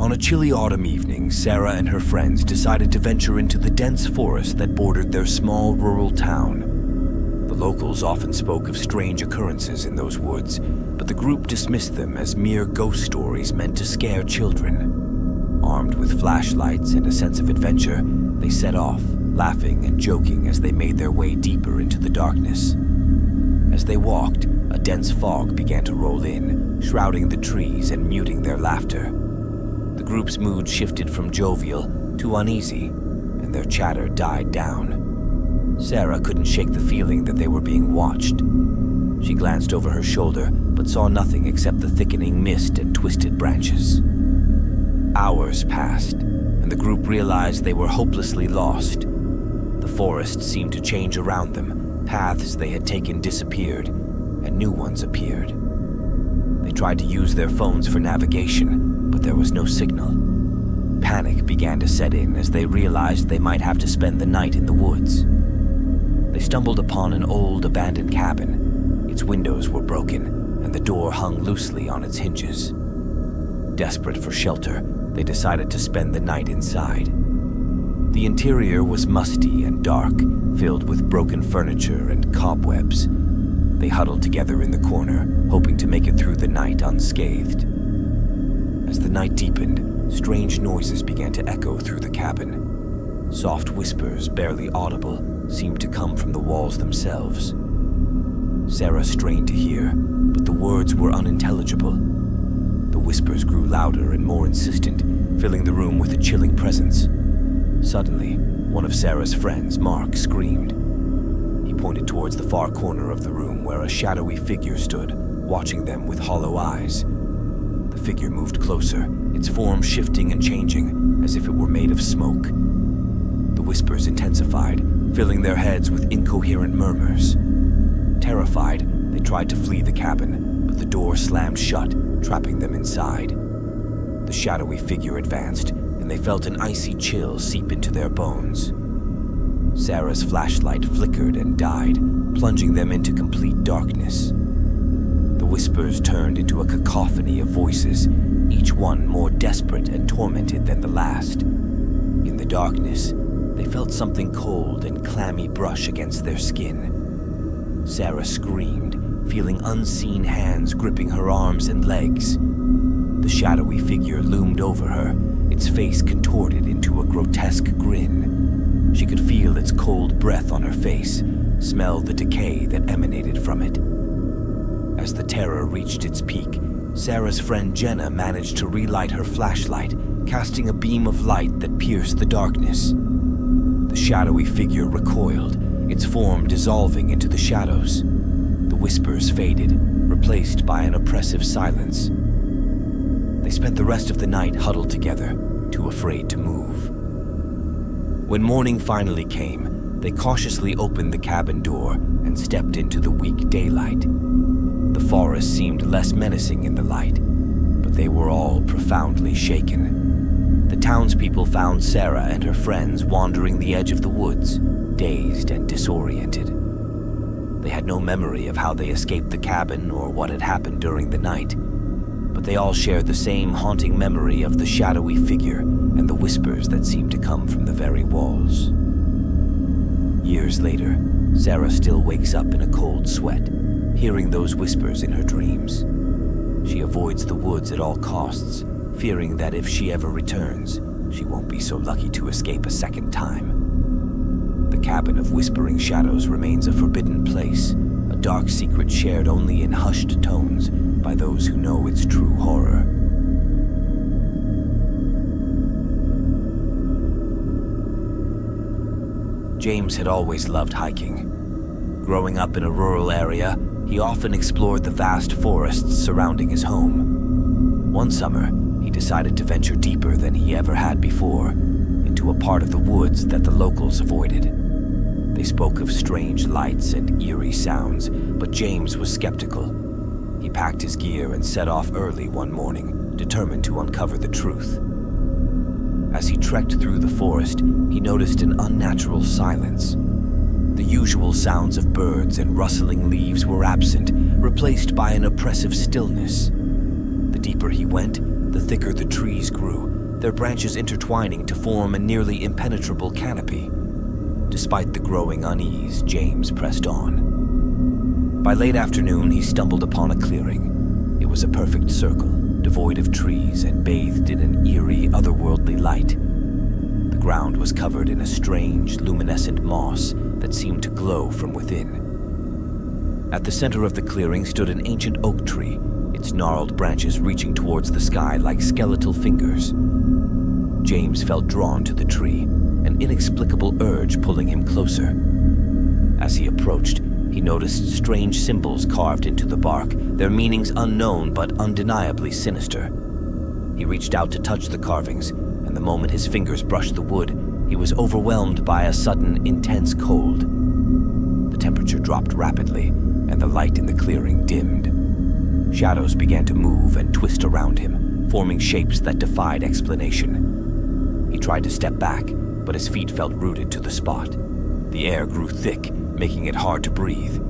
On a chilly autumn evening, Sarah and her friends decided to venture into the dense forest that bordered their small rural town. The locals often spoke of strange occurrences in those woods, but the group dismissed them as mere ghost stories meant to scare children. Armed with flashlights and a sense of adventure, they set off, laughing and joking as they made their way deeper into the darkness. As they walked, a dense fog began to roll in, shrouding the trees and muting their laughter. The group's mood shifted from jovial to uneasy, and their chatter died down. Sarah couldn't shake the feeling that they were being watched. She glanced over her shoulder, but saw nothing except the thickening mist and twisted branches. Hours passed, and the group realized they were hopelessly lost. The forest seemed to change around them. Paths they had taken disappeared, and new ones appeared. They tried to use their phones for navigation, but there was no signal. Panic began to set in as they realized they might have to spend the night in the woods. They stumbled upon an old abandoned cabin. Its windows were broken, and the door hung loosely on its hinges. Desperate for shelter, they decided to spend the night inside. The interior was musty and dark, filled with broken furniture and cobwebs. They huddled together in the corner, hoping to make it through the night unscathed. As the night deepened, strange noises began to echo through the cabin. Soft whispers, barely audible, seemed to come from the walls themselves. Sarah strained to hear, but the words were unintelligible. The whispers grew louder and more insistent, filling the room with a chilling presence. Suddenly, one of Sarah's friends, Mark, screamed. He pointed towards the far corner of the room where a shadowy figure stood, watching them with hollow eyes. The figure moved closer, its form shifting and changing, as if it were made of smoke. The whispers intensified, filling their heads with incoherent murmurs. Terrified, they tried to flee the cabin, but the door slammed shut, trapping them inside. The shadowy figure advanced, and they felt an icy chill seep into their bones. Sarah's flashlight flickered and died, plunging them into complete darkness. The whispers turned into a cacophony of voices, each one more desperate and tormented than the last. In the darkness, they felt something cold and clammy brush against their skin. Sarah screamed, feeling unseen hands gripping her arms and legs. The shadowy figure loomed over her, its face contorted into a grotesque grin. She could feel its cold breath on her face, smell the decay that emanated from it. As the terror reached its peak, Sarah's friend Jenna managed to relight her flashlight, casting a beam of light that pierced the darkness. The shadowy figure recoiled, its form dissolving into the shadows. The whispers faded, replaced by an oppressive silence. They spent the rest of the night huddled together, too afraid to move. When morning finally came, they cautiously opened the cabin door and stepped into the weak daylight. The forest seemed less menacing in the light, but they were all profoundly shaken. The townspeople found Sarah and her friends wandering the edge of the woods, dazed and disoriented. They had no memory of how they escaped the cabin or what had happened during the night, but they all shared the same haunting memory of the shadowy figure and the whispers that seemed to come from the very walls. Years later, Sarah still wakes up in a cold sweat, hearing those whispers in her dreams. She avoids the woods at all costs, fearing that if she ever returns, she won't be so lucky to escape a second time. The cabin of whispering shadows remains a forbidden place, a dark secret shared only in hushed tones by those who know its true horror. James had always loved hiking. Growing up in a rural area, he often explored the vast forests surrounding his home. One summer, he decided to venture deeper than he ever had before, into a part of the woods that the locals avoided. They spoke of strange lights and eerie sounds, but James was skeptical. He packed his gear and set off early one morning, determined to uncover the truth. As he trekked through the forest, he noticed an unnatural silence. The usual sounds of birds and rustling leaves were absent, replaced by an oppressive stillness. The deeper he went, the thicker the trees grew, their branches intertwining to form a nearly impenetrable canopy. Despite the growing unease, James pressed on. By late afternoon, he stumbled upon a clearing. It was a perfect circle, devoid of trees and bathed in an eerie, otherworldly light. The ground was covered in a strange, luminescent moss that seemed to glow from within. At the center of the clearing stood an ancient oak tree, its gnarled branches reaching towards the sky like skeletal fingers. James felt drawn to the tree, an inexplicable urge pulling him closer. As he approached, he noticed strange symbols carved into the bark, their meanings unknown but undeniably sinister. He reached out to touch the carvings, and the moment his fingers brushed the wood, he was overwhelmed by a sudden, intense cold. The temperature dropped rapidly, and the light in the clearing dimmed. Shadows began to move and twist around him, forming shapes that defied explanation. He tried to step back, but his feet felt rooted to the spot. The air grew thick, making it hard to breathe.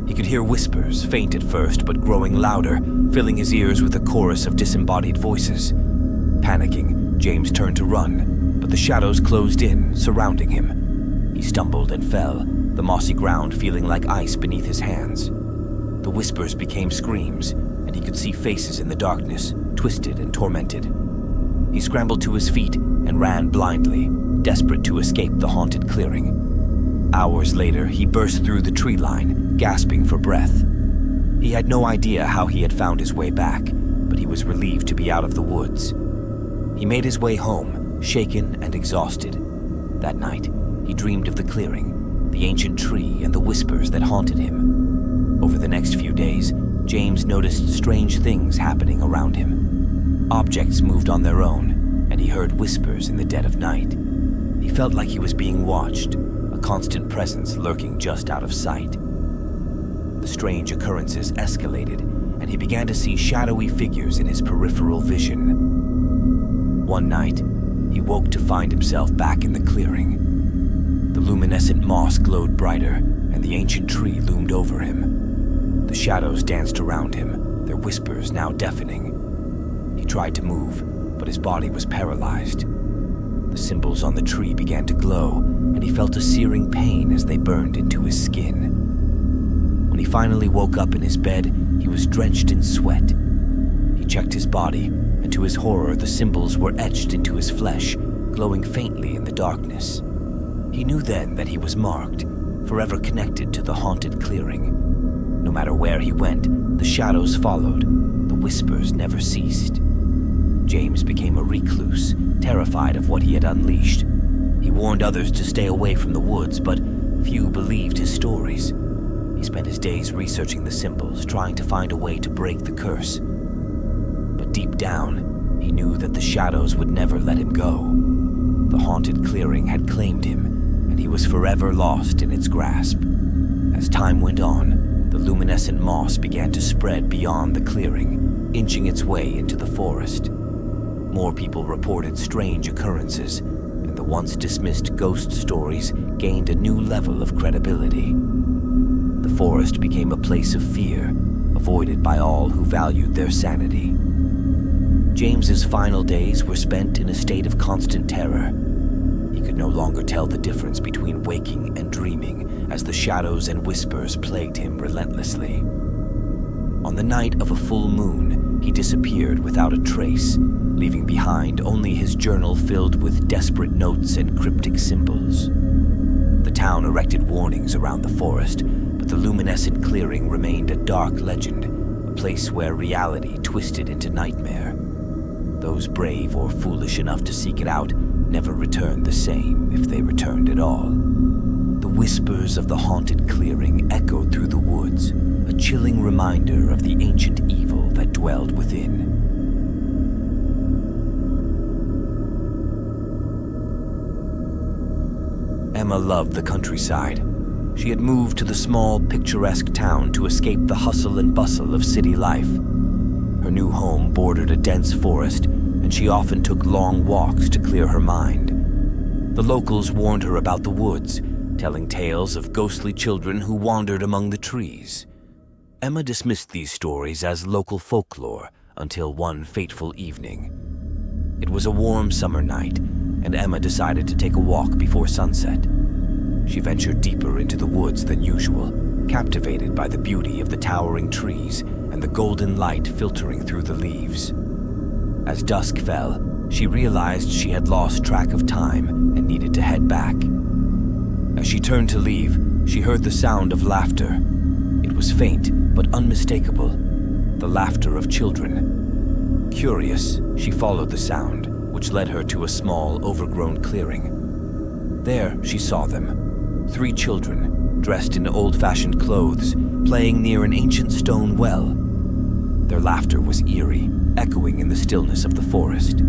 He could hear whispers, faint at first but growing louder, filling his ears with a chorus of disembodied voices. Panicking, James turned to run, but the shadows closed in, surrounding him. He stumbled and fell, the mossy ground feeling like ice beneath his hands. The whispers became screams, and he could see faces in the darkness, twisted and tormented. He scrambled to his feet and ran blindly, desperate to escape the haunted clearing. Hours later, he burst through the tree line, gasping for breath. He had no idea how he had found his way back, but he was relieved to be out of the woods. He made his way home, shaken and exhausted. That night, he dreamed of the clearing, the ancient tree, and the whispers that haunted him. Over the next few days, James noticed strange things happening around him. Objects moved on their own, and he heard whispers in the dead of night. He felt like he was being watched, a constant presence lurking just out of sight. The strange occurrences escalated, and he began to see shadowy figures in his peripheral vision. One night, he woke to find himself back in the clearing. The luminescent moss glowed brighter, and the ancient tree loomed over him. The shadows danced around him, their whispers now deafening. He tried to move, but his body was paralyzed. The symbols on the tree began to glow, and he felt a searing pain as they burned into his skin. When he finally woke up in his bed, he was drenched in sweat. He checked his body, and to his horror, the symbols were etched into his flesh, glowing faintly in the darkness. He knew then that he was marked, forever connected to the haunted clearing. No matter where he went, the shadows followed. The whispers never ceased. James became a recluse, terrified of what he had unleashed. He warned others to stay away from the woods, but few believed his stories. He spent his days researching the symbols, trying to find a way to break the curse. But deep down, he knew that the shadows would never let him go. The haunted clearing had claimed him, and he was forever lost in its grasp. As time went on, the luminescent moss began to spread beyond the clearing, inching its way into the forest. More people reported strange occurrences, and the once dismissed ghost stories gained a new level of credibility. The forest became a place of fear, avoided by all who valued their sanity. James's final days were spent in a state of constant terror. He could no longer tell the difference between waking and dreaming, as the shadows and whispers plagued him relentlessly. On the night of a full moon, he disappeared without a trace, leaving behind only his journal filled with desperate notes and cryptic symbols. The town erected warnings around the forest, but the luminescent clearing remained a dark legend, a place where reality twisted into nightmare. Those brave or foolish enough to seek it out never returned the same, if they returned at all. The whispers of the haunted clearing echoed through the woods, a chilling reminder of the ancient evil that dwelled within. Emma loved the countryside. She had moved to the small, picturesque town to escape the hustle and bustle of city life. Her new home bordered a dense forest, and she often took long walks to clear her mind. The locals warned her about the woods, telling tales of ghostly children who wandered among the trees. Emma dismissed these stories as local folklore until one fateful evening. It was a warm summer night, and Emma decided to take a walk before sunset. She ventured deeper into the woods than usual, captivated by the beauty of the towering trees and the golden light filtering through the leaves. As dusk fell, she realized she had lost track of time and needed to head back. As she turned to leave, she heard the sound of laughter. It was faint but unmistakable, the laughter of children. Curious, she followed the sound, which led her to a small, overgrown clearing. There, she saw them, 3 children, dressed in old-fashioned clothes, playing near an ancient stone well. Their laughter was eerie, echoing in the stillness of the forest.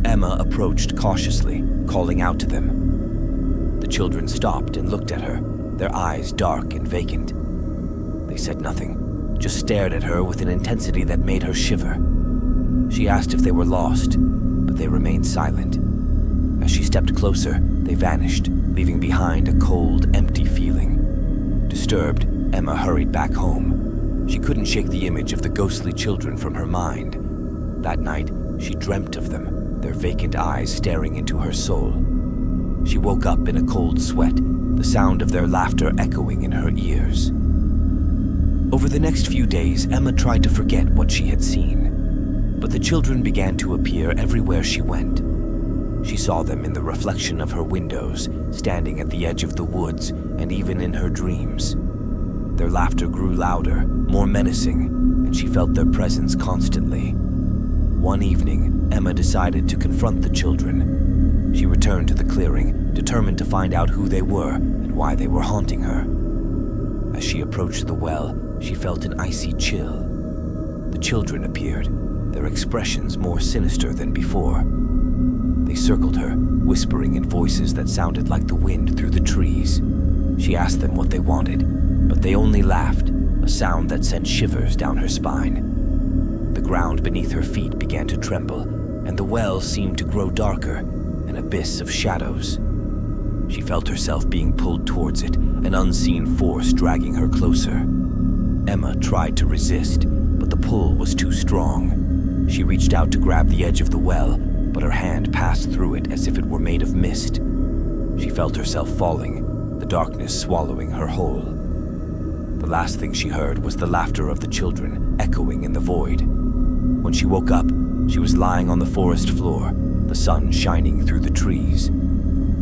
Emma approached cautiously, calling out to them. The children stopped and looked at her, their eyes dark and vacant. They said nothing, just stared at her with an intensity that made her shiver. She asked if they were lost, but they remained silent. As she stepped closer, they vanished, leaving behind a cold, empty feeling. Disturbed, Emma hurried back home. She couldn't shake the image of the ghostly children from her mind. That night, she dreamt of them, their vacant eyes staring into her soul. She woke up in a cold sweat, the sound of their laughter echoing in her ears. Over the next few days, Emma tried to forget what she had seen, but the children began to appear everywhere she went. She saw them in the reflection of her windows, standing at the edge of the woods, and even in her dreams. Their laughter grew louder, more menacing, and she felt their presence constantly. One evening, Emma decided to confront the children. She returned to the clearing, determined to find out who they were and why they were haunting her. As she approached the well, she felt an icy chill. The children appeared, their expressions more sinister than before. They circled her, whispering in voices that sounded like the wind through the trees. She asked them what they wanted, but they only laughed, a sound that sent shivers down her spine. The ground beneath her feet began to tremble, and the well seemed to grow darker, an abyss of shadows. She felt herself being pulled towards it, an unseen force dragging her closer. Emma tried to resist, but the pull was too strong. She reached out to grab the edge of the well, but her hand passed through it as if it were made of mist. She felt herself falling, the darkness swallowing her whole. The last thing she heard was the laughter of the children, echoing in the void. When she woke up, she was lying on the forest floor, the sun shining through the trees.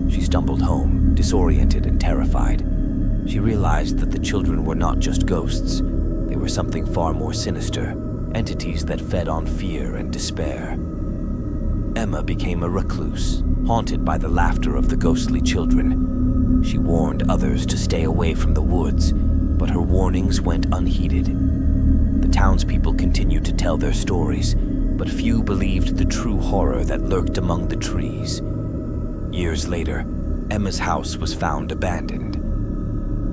She stumbled home, disoriented and terrified. She realized that the children were not just ghosts. They were something far more sinister, entities that fed on fear and despair. Emma became a recluse, haunted by the laughter of the ghostly children. She warned others to stay away from the woods, but her warnings went unheeded. The townspeople continued to tell their stories, but few believed the true horror that lurked among the trees. Years later, Emma's house was found abandoned.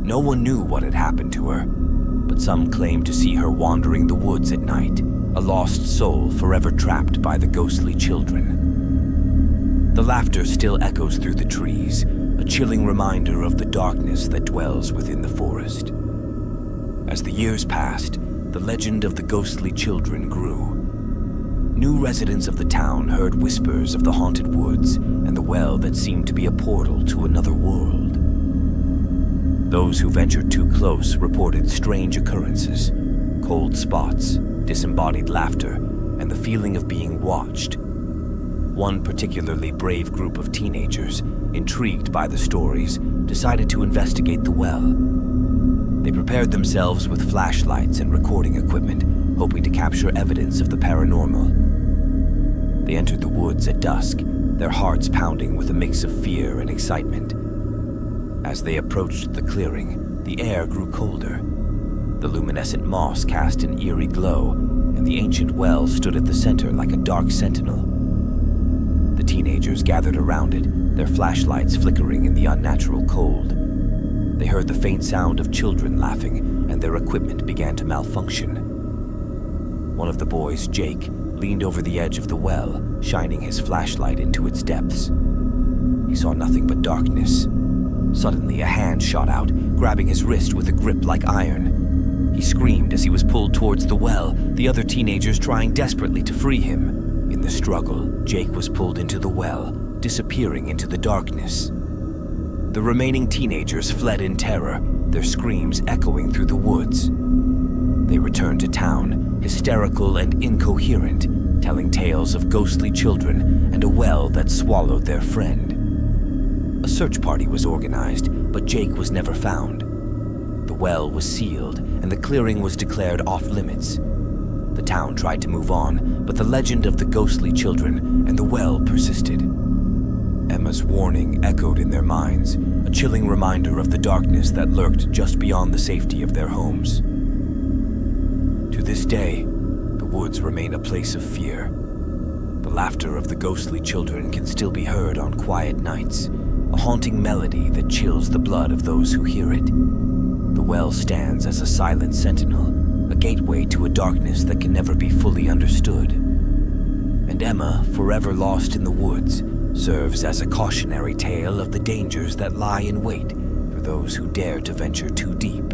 No one knew what had happened to her, but some claimed to see her wandering the woods at night, a lost soul forever trapped by the ghostly children. The laughter still echoes through the trees, a chilling reminder of the darkness that dwells within the forest. As the years passed, the legend of the ghostly children grew. New residents of the town heard whispers of the haunted woods and the well that seemed to be a portal to another world. Those who ventured too close reported strange occurrences, cold spots, disembodied laughter, and the feeling of being watched. One particularly brave group of teenagers, intrigued by the stories, decided to investigate the well. They prepared themselves with flashlights and recording equipment, hoping to capture evidence of the paranormal. They entered the woods at dusk, their hearts pounding with a mix of fear and excitement. As they approached the clearing, the air grew colder. The luminescent moss cast an eerie glow, and the ancient well stood at the center like a dark sentinel. The teenagers gathered around it, their flashlights flickering in the unnatural cold. They heard the faint sound of children laughing, and their equipment began to malfunction. One of the boys, Jake, leaned over the edge of the well, shining his flashlight into its depths. He saw nothing but darkness. Suddenly, a hand shot out, grabbing his wrist with a grip like iron. He screamed as he was pulled towards the well, the other teenagers trying desperately to free him. In In the struggle, Jake was pulled into the well, disappearing into the darkness. The remaining teenagers fled in terror, their screams echoing through the woods. They returned to town, hysterical and incoherent, telling tales of ghostly children and a well that swallowed their friend. A search party was organized, but Jake was never found. The well was sealed, and the clearing was declared off-limits. The town tried to move on, but the legend of the ghostly children and the well persisted. Emma's warning echoed in their minds, a chilling reminder of the darkness that lurked just beyond the safety of their homes. To this day, the woods remain a place of fear. The laughter of the ghostly children can still be heard on quiet nights, a haunting melody that chills the blood of those who hear it. The well stands as a silent sentinel, a gateway to a darkness that can never be fully understood. And Emma, forever lost in the woods, serves as a cautionary tale of the dangers that lie in wait for those who dare to venture too deep.